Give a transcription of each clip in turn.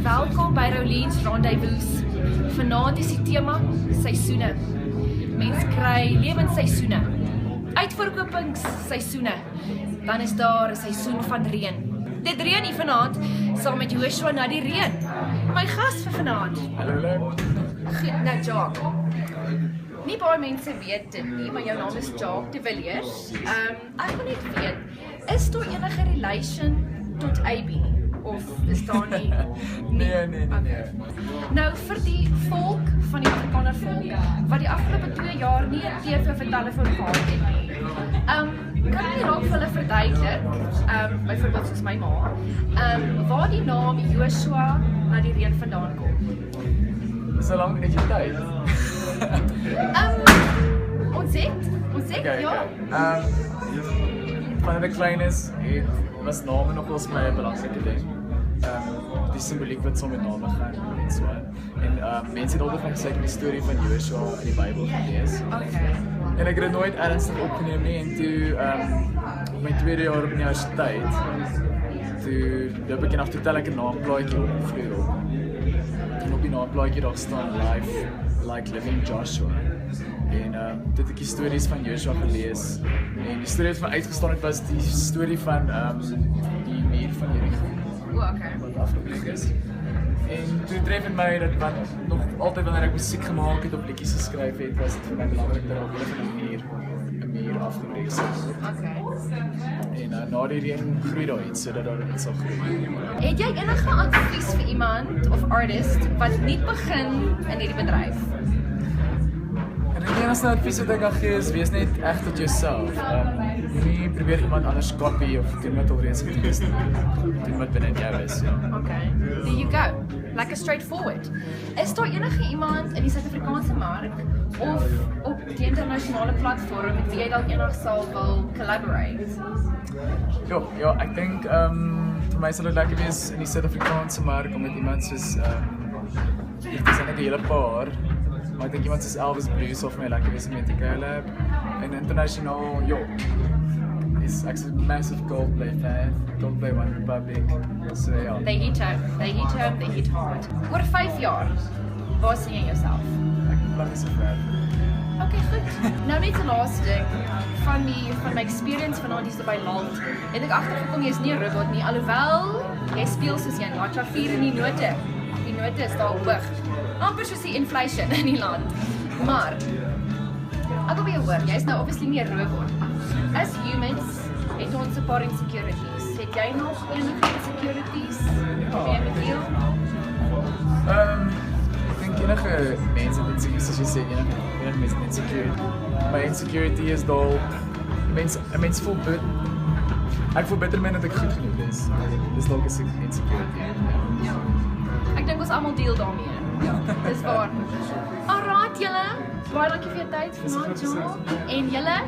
Welkom by Rolene's Rendezvous. Vanaand is die tema seisoene. Mens kry lewensseisoene, uitverkopingsseisoene. Dan is daar 'n seisoen van reën. Dit reën hier vanaand saam met Joshua na die reën. My gas vir vanaand. Hallo. Goed, nou Jacques. Nie baie mense weet dit nie, maar jou naam is Jacques de Villiers. Ek wil net weet, is daar enige relation tot AB? Of is daar nie? Nee. Nou vir die volk van die Afrikaner volk wat die afgelope 2 jaar nie 'n TV of 'n telefoon gehad het nie. Kan jy raak vir hulle verduidelik, byvoorbeeld soos my ma, waar die naam Joshua na die reën vandaan kom? So lank het jy tyd? Ons het, ja. Van die kleines was name nog wel my 'n belangrike ding. Die simboliek wat saam met name gaan en so. En mense het altyd van gesê die storie van Joshua in die Bybel gelees. Okay. En ek het dit nooit ernstig opgeneem nie en toe op my 2de jaar op universiteit toe loop ek eendag tel ek 'n naamplaatjie op die vloer op. En op die naamplaatjie daar staan Life Like Living Joshua. En dit het ek die stories van Joshua gelees. En die storie wat van uitgestaan het was die storie van die muur van Jericho. Okay. Wat afgebreek is. En toe tref het my dat wat nog altyd wanneer ek musiek gemaak het of liedjies geskryf het, was dit vir my belangrik dat ook van 'n muur afgebreek sou word. Okay. En na die reën groei daar iets sodat daar iets sal groei. Het jy enige advies vir iemand of artist wat nie begin in hierdie bedryf? En die enigste advies wat ek kan gee is, wees net echt tot jouself. Nie probeer iemand anders copy of doen wat alreeds goed is nie. Doen wat binne jou is, ja. Okay, there you go. Lekker straightforward. Is daar enige iemand in die Suid-Afrikaanse mark of op die internasionale platform met wie jy dalk eendag sal wil collaborate? Ja, ek dink vir my sal dit lekker wees in die Suid-Afrikaanse mark om met iemand soos dit is net 'n hele paar. Maar ek dink iemand soos Elvis Blues of my lekker wees om mee te collab. En internasionaal, ja. Ek's 'n massive Coldplay fan. Coldplay One Republic. So ja. They hit home, they hit hard. Oor 5 jaar, waar sien jy jouself? Ek plan nie so ver. Okay, goed. Nou net 'n laaste ding van my experience vanaand hier by Land. Het ek agtergekom jy is nie 'n robot nie, alhoewel jy speel soos jy laat klavier in die note. Die note is daar hoog. Amper soos die inflation in die land. Maar ek wil by jou hoor, jy's nou obviously nie 'n robot. As humans het ons 'n paar insecurities. Het jy nog enige insecurities? Waarmee jy deel? Ek dink enige mense het insecurity, soos jy sê, enige mense het insecurity. My insecurity is dalk mens voel ek voel beter dat ek goed genoeg is. Dis dalk 'n insecurity. Ja. Ek dink ons almal deel daarmee. Ja, dis waar. Alright julle, baie dankie vir jou tyd vanaand, John. En julle,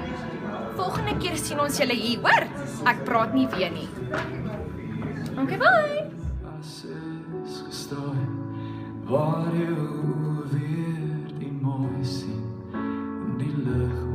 volgende keer sien ons julle hier, hoor? Ek praat nie weer nie. Okay, bye. As is gestrooi, waar jy weer die mooi sien in die lug.